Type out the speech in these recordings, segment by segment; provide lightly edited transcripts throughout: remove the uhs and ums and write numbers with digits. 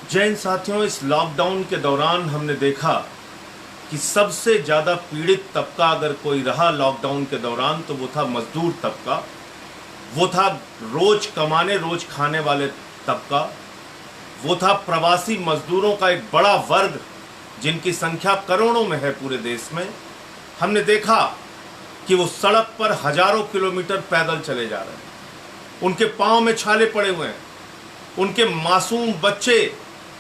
जय हिंद साथियों, इस लॉकडाउन के दौरान हमने देखा कि सबसे ज़्यादा पीड़ित तबका अगर कोई रहा लॉकडाउन के दौरान तो वो था मजदूर तबका। वो था रोज कमाने रोज खाने वाले तबका। वो था प्रवासी मजदूरों का एक बड़ा वर्ग जिनकी संख्या करोड़ों में है पूरे देश में। हमने देखा कि वो सड़क पर हजारों किलोमीटर पैदल चले जा रहे हैं, उनके पांव में छाले पड़े हुए हैं, उनके मासूम बच्चे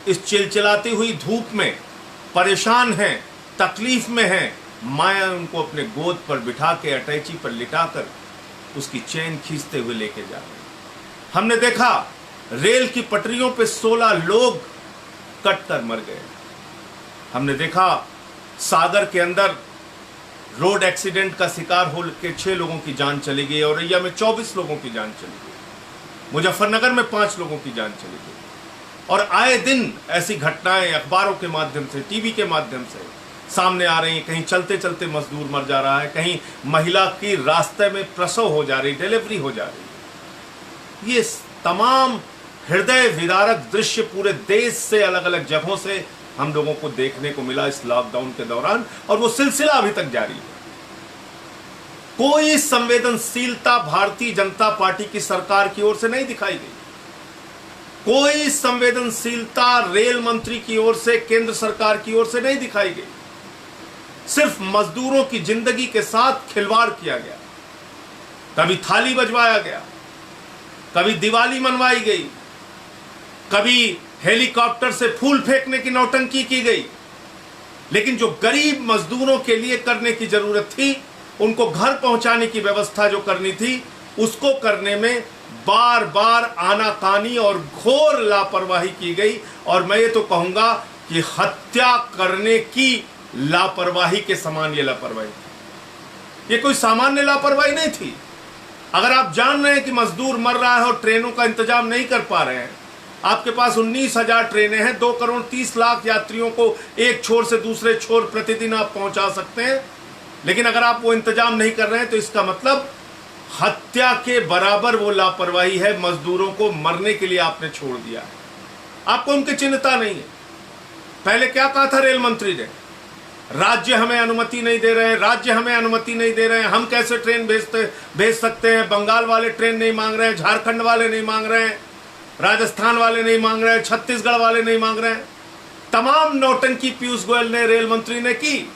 इस चिलचिलाती हुई धूप में परेशान हैं, तकलीफ में हैं। माया उनको अपने गोद पर बिठा के अटैची पर लिटाकर उसकी चेन खींचते हुए लेके जा रहे हैं। हमने देखा रेल की पटरियों पे 16 लोग कट कर मर गए। हमने देखा सागर के अंदर रोड एक्सीडेंट का शिकार होकर 6 लोगों की जान चली गई, औरैया में 24 लोगों की जान चली गई, मुजफ्फरनगर में 5 लोगों की जान चली गई। और आए दिन ऐसी घटनाएं अखबारों के माध्यम से, टीवी के माध्यम से सामने आ रही हैं। कहीं चलते चलते मजदूर मर जा रहा है, कहीं महिला की रास्ते में प्रसव हो जा रही, डिलीवरी हो जा रही है। ये तमाम हृदय विदारक दृश्य पूरे देश से, अलग अलग जगहों से हम लोगों को देखने को मिला इस लॉकडाउन के दौरान, और वो सिलसिला अभी तक जारी है। कोई संवेदनशीलता भारतीय जनता पार्टी की सरकार की ओर से नहीं दिखाई गई। कोई संवेदनशीलता रेल मंत्री की ओर से, केंद्र सरकार की ओर से नहीं दिखाई गई। सिर्फ मजदूरों की जिंदगी के साथ खिलवाड़ किया गया। कभी थाली बजवाया गया, कभी दिवाली मनवाई गई, कभी हेलीकॉप्टर से फूल फेंकने की नौटंकी की गई। लेकिन जो गरीब मजदूरों के लिए करने की जरूरत थी, उनको घर पहुंचाने की व्यवस्था जो करनी थी, उसको करने में बार बार आनाकानी और घोर लापरवाही की गई। और मैं ये तो कहूंगा कि हत्या करने की लापरवाही के समान ये लापरवाही थी। ये कोई सामान्य लापरवाही नहीं थी। अगर आप जान रहे हैं कि मजदूर मर रहा है और ट्रेनों का इंतजाम नहीं कर पा रहे हैं, आपके पास 19,000 ट्रेनें हैं, 2,30,00,000 यात्रियों को एक छोर से दूसरे छोर प्रतिदिन आप पहुंचा सकते हैं, लेकिन अगर आप वो इंतजाम नहीं कर रहे हैं तो इसका मतलब हत्या के बराबर वो लापरवाही है। मजदूरों को मरने के लिए आपने छोड़ दिया है, आपको उनकी चिंता नहीं है। पहले क्या कहा था रेल मंत्री ने? राज्य हमें अनुमति नहीं दे रहे हैं, राज्य हमें अनुमति नहीं दे रहे हैं, हम कैसे ट्रेन भेज सकते हैं। बंगाल वाले ट्रेन नहीं मांग रहे हैं, झारखंड वाले नहीं मांग रहे हैं, राजस्थान वाले नहीं मांग रहे हैं, छत्तीसगढ़ वाले नहीं मांग रहे हैं। तमाम नौटंकी पीयूष गोयल ने, रेल मंत्री ने की।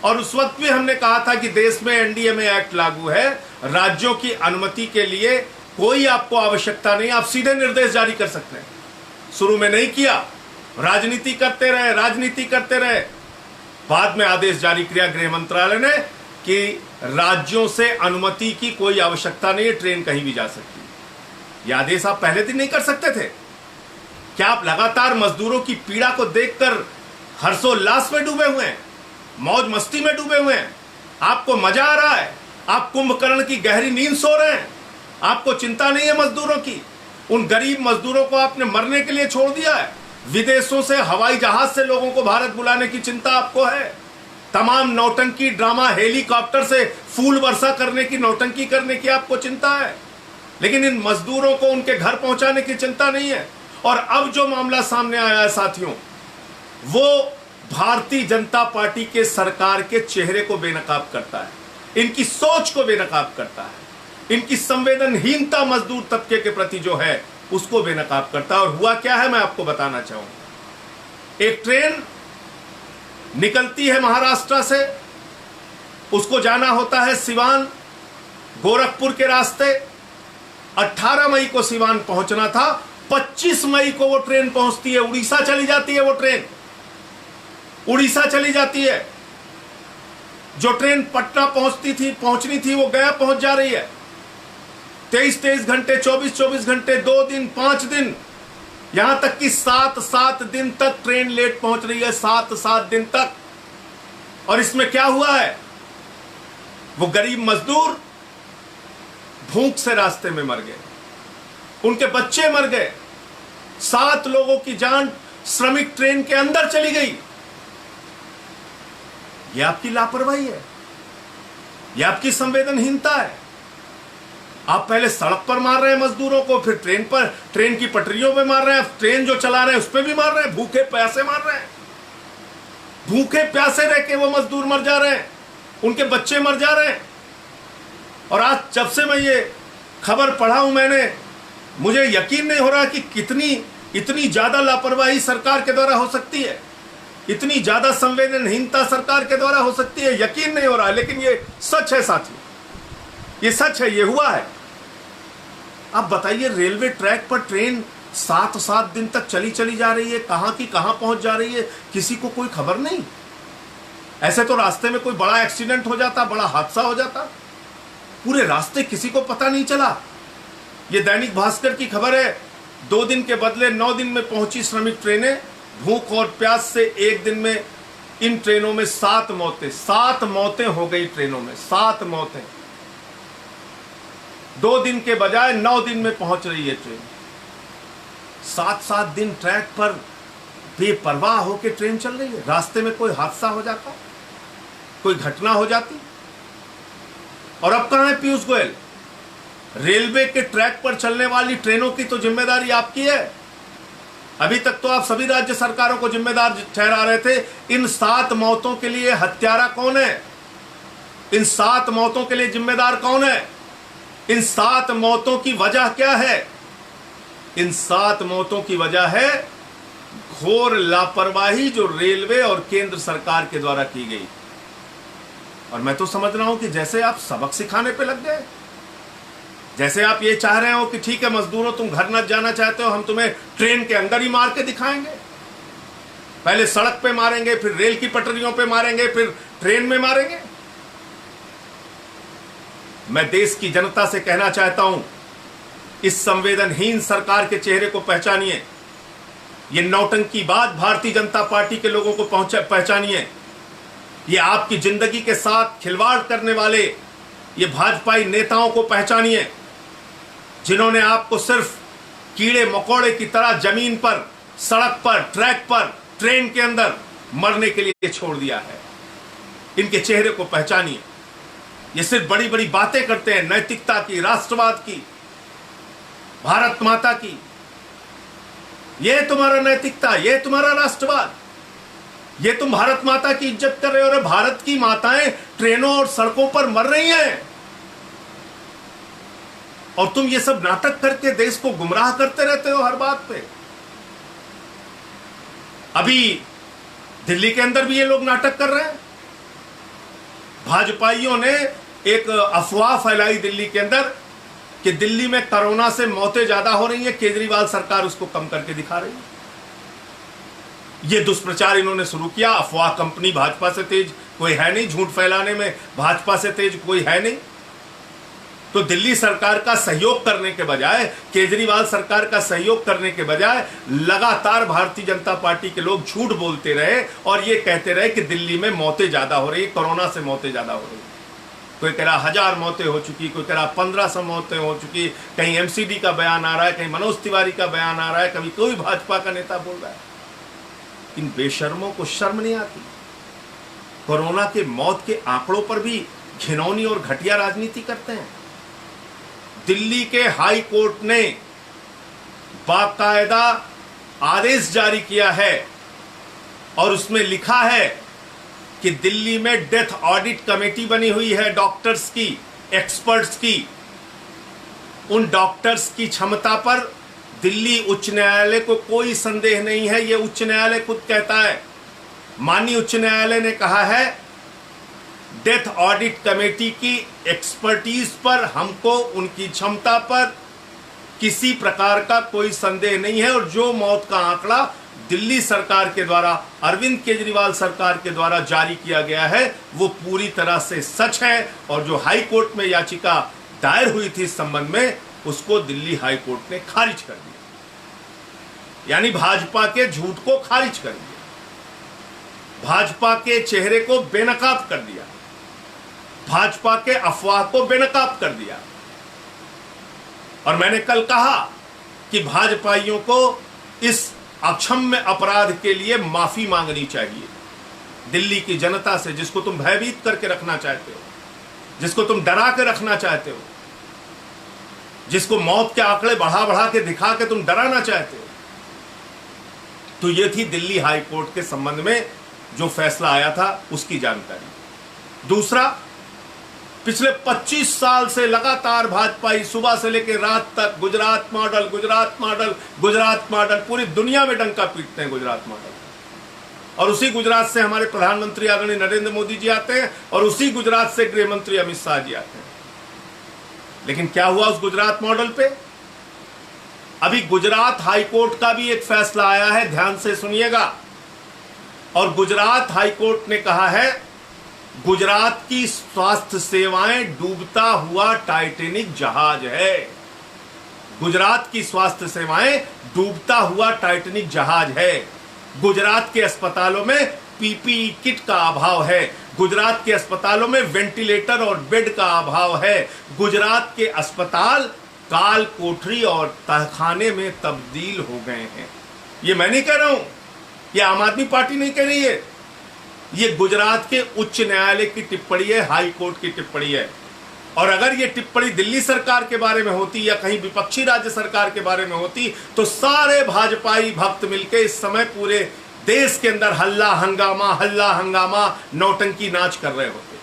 और उस वक्त भी हमने कहा था कि देश में एनडीएमए एक्ट लागू है, राज्यों की अनुमति के लिए कोई आपको आवश्यकता नहीं, आप सीधे निर्देश जारी कर सकते हैं। शुरू में नहीं किया, राजनीति करते रहे, राजनीति करते रहे। बाद में आदेश जारी किया गृह मंत्रालय ने कि राज्यों से अनुमति की कोई आवश्यकता नहीं है, ट्रेन कहीं भी जा सकती है। यह आदेश आप पहले दिन नहीं कर सकते थे? क्या आप लगातार मजदूरों की पीड़ा को देखकर हर्षोल्लास में डूबे हुए हैं, मौज मस्ती में डूबे हुए हैं? आपको मजा आ रहा है, आप कुंभकर्ण की गहरी नींद सो रहे हैं, आपको चिंता नहीं है मजदूरों की? उन गरीब मजदूरों को आपने मरने के लिए छोड़ दिया है। विदेशों से हवाई जहाज से लोगों को भारत बुलाने की चिंता आपको है। तमाम नौटंकी ड्रामा, हेलीकॉप्टर से फूल वर्षा करने की, नौटंकी करने की आपको चिंता है, लेकिन इन मजदूरों को उनके घर पहुंचाने की चिंता नहीं है। और अब जो मामला सामने आया है साथियों, वो भारतीय जनता पार्टी के सरकार के चेहरे को बेनकाब करता है, इनकी सोच को बेनकाब करता है, इनकी संवेदनहीनता मजदूर तबके के प्रति जो है उसको बेनकाब करता है। और हुआ क्या है मैं आपको बताना चाहूंगा। एक ट्रेन निकलती है महाराष्ट्र से, उसको जाना होता है सिवान, गोरखपुर के रास्ते। 18 मई को सिवान पहुंचना था, 25 मई को वो ट्रेन पहुंचती है, उड़ीसा चली जाती है। वो ट्रेन उड़ीसा चली जाती है। जो ट्रेन पटना पहुंचनी थी वो गया पहुंच जा रही है। 23-23 घंटे, 24-24 घंटे, 2 दिन, 5 दिन, यहां तक कि 7-7 दिन तक ट्रेन लेट पहुंच रही है, 7-7 दिन तक। और इसमें क्या हुआ है? वो गरीब मजदूर भूख से रास्ते में मर गए, उनके बच्चे मर गए, 7 लोगों की जान श्रमिक ट्रेन के अंदर चली गई। यह आपकी लापरवाही है, यह आपकी संवेदनहीनता है। आप पहले सड़क पर मार रहे हैं मजदूरों को, फिर ट्रेन की पटरियों पे मार रहे हैं, ट्रेन जो चला रहे हैं उस पर भी मार रहे हैं, भूखे प्यासे मार रहे हैं। भूखे प्यासे रह के वो मजदूर मर जा रहे हैं, उनके बच्चे मर जा रहे हैं। और आज जब से मैं ये खबर पढ़ा हूं मुझे यकीन नहीं हो रहा कि इतनी ज्यादा लापरवाही सरकार के द्वारा हो सकती है, इतनी ज्यादा संवेदनहीनता सरकार के द्वारा हो सकती है। यकीन नहीं हो रहा है, लेकिन ये सच है साथियों, ये सच है, ये हुआ है। आप बताइए, रेलवे ट्रैक पर ट्रेन 7-7 दिन तक चली जा रही है, कहां की कहां पहुंच जा रही है, किसी को कोई खबर नहीं। ऐसे तो रास्ते में कोई बड़ा एक्सीडेंट हो जाता, बड़ा हादसा हो जाता, पूरे रास्ते किसी को पता नहीं चला। ये दैनिक भास्कर की खबर है, 2 दिन के बदले 9 दिन में पहुंची श्रमिक ट्रेनें, भूख और प्यास से एक दिन में इन ट्रेनों में 7 मौतें हो गई। ट्रेनों में 7 मौतें, 2 दिन के बजाय 9 दिन में पहुंच रही है ट्रेन। 7-7 दिन ट्रैक पर बेपरवाह होकर ट्रेन चल रही है, रास्ते में कोई हादसा हो जाता, कोई घटना हो जाती। और अब कहां है पीयूष गोयल? रेलवे के ट्रैक पर चलने वाली ट्रेनों की तो जिम्मेदारी आपकी है। अभी तक तो आप सभी राज्य सरकारों को जिम्मेदार ठहरा रहे थे। इन 7 मौतों के लिए हत्यारा कौन है? इन 7 मौतों के लिए जिम्मेदार कौन है? इन 7 मौतों की वजह क्या है? इन 7 मौतों की वजह है घोर लापरवाही जो रेलवे और केंद्र सरकार के द्वारा की गई। और मैं तो समझ रहा हूं कि जैसे आप सबक सिखाने पे लग गए, जैसे आप ये चाह रहे हो कि ठीक है मजदूरों, तुम घर न जाना चाहते हो, हम तुम्हें ट्रेन के अंदर ही मार के दिखाएंगे। पहले सड़क पे मारेंगे, फिर रेल की पटरियों पे मारेंगे, फिर ट्रेन में मारेंगे। मैं देश की जनता से कहना चाहता हूं, इस संवेदनहीन सरकार के चेहरे को पहचानिए। ये नौटंकी बात भारतीय जनता पार्टी के लोगों को पहचानिए। ये आपकी जिंदगी के साथ खिलवाड़ करने वाले ये भाजपाई नेताओं को पहचानिए, जिन्होंने आपको सिर्फ कीड़े मकोड़े की तरह जमीन पर, सड़क पर, ट्रैक पर, ट्रेन के अंदर मरने के लिए छोड़ दिया है। इनके चेहरे को पहचानिए। ये सिर्फ बड़ी बड़ी बातें करते हैं, नैतिकता की, राष्ट्रवाद की, भारत माता की। ये तुम्हारा नैतिकता, ये तुम्हारा राष्ट्रवाद, ये तुम भारत माता की इज्जत कर रहे हो। और भारत की माताएं ट्रेनों और सड़कों पर मर रही हैं, और तुम ये सब नाटक करके देश को गुमराह करते रहते हो हर बात पे। अभी दिल्ली के अंदर भी ये लोग नाटक कर रहे हैं। भाजपाइयों ने एक अफवाह फैलाई दिल्ली के अंदर कि दिल्ली में कोरोना से मौतें ज्यादा हो रही हैं, केजरीवाल सरकार उसको कम करके दिखा रही है। ये दुष्प्रचार इन्होंने शुरू किया। अफवाह कंपनी भाजपा से तेज कोई है नहीं, झूठ फैलाने में भाजपा से तेज कोई है नहीं। तो दिल्ली सरकार का सहयोग करने के बजाय, केजरीवाल सरकार का सहयोग करने के बजाय लगातार भारतीय जनता पार्टी के लोग झूठ बोलते रहे और ये कहते रहे कि दिल्ली में मौतें ज्यादा हो रही, कोरोना से मौतें ज्यादा हो रही। कोई कह रहा 1000 मौतें हो चुकी, कोई कह रहा 1500 मौतें हो चुकी, कहीं एमसीडी का बयान आ रहा है, कहीं मनोज तिवारी का बयान आ रहा है, कभी कोई भाजपा का नेता बोल रहा है। इन बेशर्मों को शर्म नहीं आती? कोरोना के मौत के आंकड़ों पर भी घिनौनी और घटिया राजनीति करते हैं। दिल्ली के हाई कोर्ट ने बाकायदा आदेश जारी किया है और उसमें लिखा है कि दिल्ली में डेथ ऑडिट कमेटी बनी हुई है, डॉक्टर्स की, एक्सपर्ट्स की। उन डॉक्टर्स की क्षमता पर दिल्ली उच्च न्यायालय को कोई संदेह नहीं है। यह उच्च न्यायालय खुद कहता है। माननीय उच्च न्यायालय ने कहा है डेथ ऑडिट कमेटी की एक्सपर्टीज पर हमको, उनकी क्षमता पर किसी प्रकार का कोई संदेह नहीं है। और जो मौत का आंकड़ा दिल्ली सरकार के द्वारा, अरविंद केजरीवाल सरकार के द्वारा जारी किया गया है, वो पूरी तरह से सच है। और जो हाई कोर्ट में याचिका दायर हुई थी इस संबंध में, उसको दिल्ली हाई कोर्ट ने खारिज कर दिया, यानी भाजपा के झूठ को खारिज कर दिया, भाजपा के चेहरे को बेनकाब कर दिया, भाजपा के अफवाह को बेनकाब कर दिया। और मैंने कल कहा कि भाजपाइयों को इस अक्षम्य अपराध के लिए माफी मांगनी चाहिए दिल्ली की जनता से, जिसको तुम भयभीत करके रखना चाहते हो, जिसको तुम डरा के रखना चाहते हो। जिसको मौत के आंकड़े बढ़ा बढ़ा के दिखा के तुम डराना चाहते हो। तो ये थी दिल्ली हाई कोर्ट के संबंध में जो फैसला आया था उसकी जानकारी। दूसरा, पिछले 25 साल से लगातार भाजपाई सुबह से लेकर रात तक Gujarat model, Gujarat model, Gujarat model, पूरी दुनिया में डंका पीटते हैं गुजरात मॉडल। और उसी गुजरात से हमारे प्रधानमंत्री आदरणीय नरेंद्र मोदी जी आते हैं और उसी गुजरात से गृह मंत्री अमित शाह जी आते हैं। लेकिन क्या हुआ उस गुजरात मॉडल पे? अभी गुजरात हाई कोर्ट का भी एक फैसला आया है, ध्यान से सुनिएगा। और गुजरात हाई कोर्ट ने कहा है गुजरात की स्वास्थ्य सेवाएं डूबता हुआ टाइटैनिक जहाज है। गुजरात की स्वास्थ्य सेवाएं डूबता हुआ टाइटैनिक जहाज है। गुजरात के अस्पतालों में पीपीई किट का अभाव है। गुजरात के अस्पतालों में वेंटिलेटर और बेड का अभाव है। गुजरात के अस्पताल काल कोठरी और तहखाने में तब्दील हो गए हैं। ये मैं नहीं कह रहा हूं, ये आम आदमी पार्टी नहीं कह रही है, ये गुजरात के उच्च न्यायालय की टिप्पणी है, हाई कोर्ट की टिप्पणी है। और अगर ये टिप्पणी दिल्ली सरकार के बारे में होती या कहीं विपक्षी राज्य सरकार के बारे में होती तो सारे भाजपाई भक्त मिलकर इस समय पूरे देश के अंदर हल्ला हंगामा नौटंकी नाच कर रहे होते।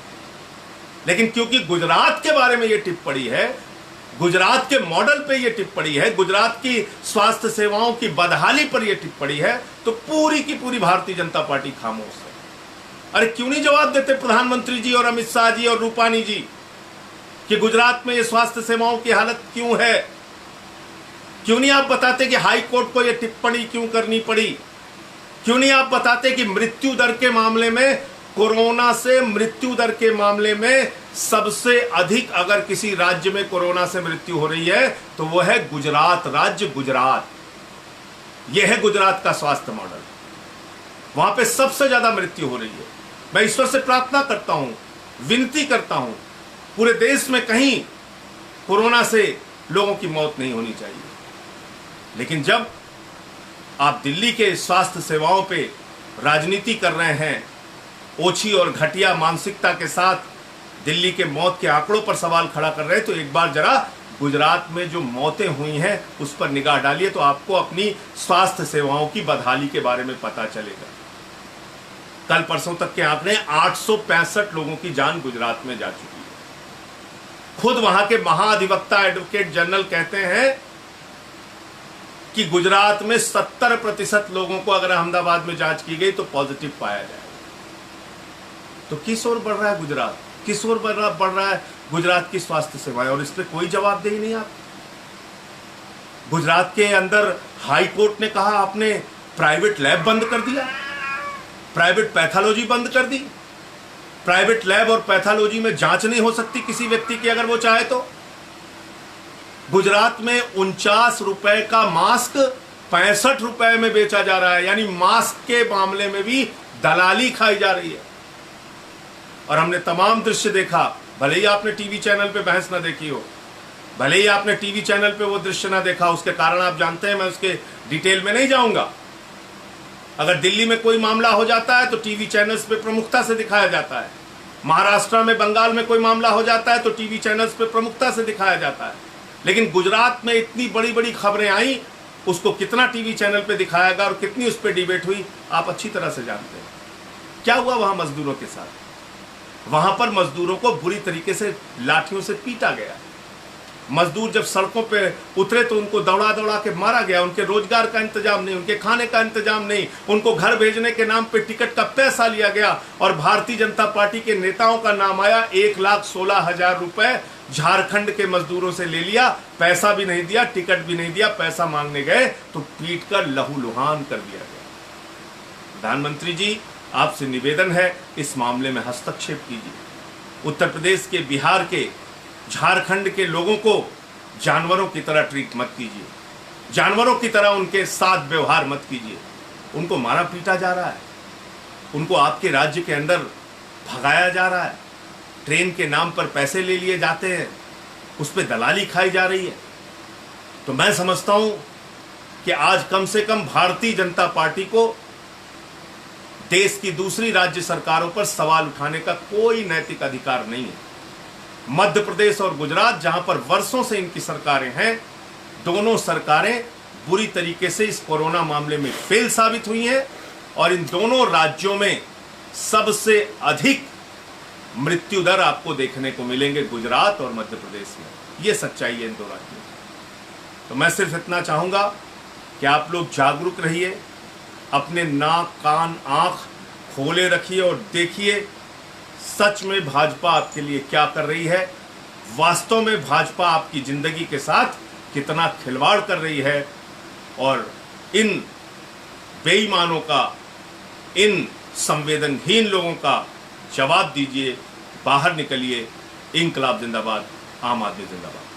लेकिन क्योंकि गुजरात के बारे में ये टिप्पणी है, गुजरात के मॉडल पे ये टिप्पणी है, गुजरात की स्वास्थ्य सेवाओं की बदहाली पर ये टिप्पणी है, तो पूरी की पूरी भारतीय जनता पार्टी खामोश है। अरे क्यों नहीं जवाब देते प्रधानमंत्री जी और अमित शाह जी और रूपानी जी कि गुजरात में ये स्वास्थ्य सेवाओं की हालत क्यों है? क्यों नहीं आप बताते कि हाई कोर्ट को ये टिप्पणी क्यों करनी पड़ी? क्यों नहीं आप बताते कि मृत्यु दर के मामले में, कोरोना से मृत्यु दर के मामले में सबसे अधिक अगर किसी राज्य में कोरोना से मृत्यु हो रही है तो वो है गुजरात राज्य, गुजरात। यह है गुजरात का स्वास्थ्य मॉडल, वहां पे सबसे ज्यादा मृत्यु हो रही है। मैं ईश्वर से प्रार्थना करता हूं, विनती करता हूं, पूरे देश में कहीं कोरोना से लोगों की मौत नहीं होनी चाहिए। लेकिन जब आप दिल्ली के स्वास्थ्य सेवाओं पे राजनीति कर रहे हैं, ओछी और घटिया मानसिकता के साथ दिल्ली के मौत के आंकड़ों पर सवाल खड़ा कर रहे हैं, तो एक बार जरा गुजरात में जो मौतें हुई हैं उस पर निगाह डालिए तो आपको अपनी स्वास्थ्य सेवाओं की बदहाली के बारे में पता चलेगा। कल परसों तक के आंकड़े 865 लोगों की जान गुजरात में जा चुकी है। खुद वहां के महाधिवक्ता एडवोकेट जनरल कहते हैं कि गुजरात में 70% लोगों को अगर अहमदाबाद में जांच की गई तो पॉजिटिव पाया जाएगा। तो किस ओर बढ़ रहा है गुजरात? किस ओर बढ़ रहा है गुजरात की स्वास्थ्य सेवाएं? और इस पर कोई जवाबदेही नहीं। आप गुजरात के अंदर हाई कोर्ट ने कहा आपने प्राइवेट लैब बंद कर दिया, प्राइवेट पैथोलॉजी बंद कर दी। प्राइवेट लैब और पैथोलॉजी में जांच नहीं हो सकती किसी व्यक्ति की अगर वो चाहे तो। गुजरात में 49 रुपए का मास्क 65 रुपए में बेचा जा रहा है, यानी मास्क के मामले में भी दलाली खाई जा रही है। और हमने तमाम दृश्य देखा, भले ही आपने टीवी चैनल पे बहस ना देखी हो, भले ही आपने टीवी चैनल पे वो दृश्य ना देखा, उसके कारण आप जानते हैं, मैं उसके डिटेल में नहीं जाऊंगा। अगर दिल्ली में कोई मामला हो जाता है तो टीवी चैनल्स पे प्रमुखता से दिखाया जाता है। महाराष्ट्र में, बंगाल में कोई मामला हो जाता है तो टीवी चैनल्स पे प्रमुखता से दिखाया जाता है। लेकिन गुजरात में इतनी बड़ी बड़ी खबरें आई, उसको कितना टीवी चैनल पे दिखाया गया और कितनी उस पर डिबेट हुई, आप अच्छी तरह से जानते हैं। क्या हुआ वहां मजदूरों के साथ? वहां पर मजदूरों को बुरी तरीके से लाठियों से पीटा गया। मजदूर जब सड़कों पे उतरे तो उनको दौड़ा दौड़ा के मारा गया। उनके रोजगार का इंतजाम नहीं, उनके खाने का इंतजाम नहीं, उनको घर भेजने के नाम पे टिकट का पैसा लिया गया। और भारतीय जनता पार्टी के नेताओं का नाम आया, 1,16,000 रुपए झारखंड के मजदूरों से ले लिया, पैसा भी नहीं दिया, टिकट भी नहीं दिया। पैसा मांगने गए तो पीट कर लहूलुहान कर दिया गया। प्रधानमंत्री जी, आपसे निवेदन है, इस मामले में हस्तक्षेप कीजिए। उत्तर प्रदेश के, बिहार के, झारखंड के लोगों को जानवरों की तरह ट्रीट मत कीजिए, जानवरों की तरह उनके साथ व्यवहार मत कीजिए। उनको मारा पीटा जा रहा है, उनको आपके राज्य के अंदर भगाया जा रहा है, ट्रेन के नाम पर पैसे ले लिए जाते हैं, उस पर दलाली खाई जा रही है। तो मैं समझता हूं कि आज कम से कम भारतीय जनता पार्टी को देश की दूसरी राज्य सरकारों पर सवाल उठाने का कोई नैतिक अधिकार नहीं है। मध्य प्रदेश और गुजरात, जहां पर वर्षों से इनकी सरकारें हैं, दोनों सरकारें बुरी तरीके से इस कोरोना मामले में फेल साबित हुई हैं और इन दोनों राज्यों में सबसे अधिक मृत्यु दर आपको देखने को मिलेंगे गुजरात और मध्य प्रदेश में। ये सच्चाई है इन दो राज्यों की। तो मैं सिर्फ इतना चाहूंगा कि आप लोग जागरूक रहिए, अपने नाक कान आंख खोले रखिए और देखिए सच में भाजपा आपके लिए क्या कर रही है, वास्तव में भाजपा आपकी जिंदगी के साथ कितना खिलवाड़ कर रही है। और इन बेईमानों का, इन संवेदनहीन लोगों का जवाब दीजिए, बाहर निकलिए। इंकलाब जिंदाबाद, आम आदमी जिंदाबाद।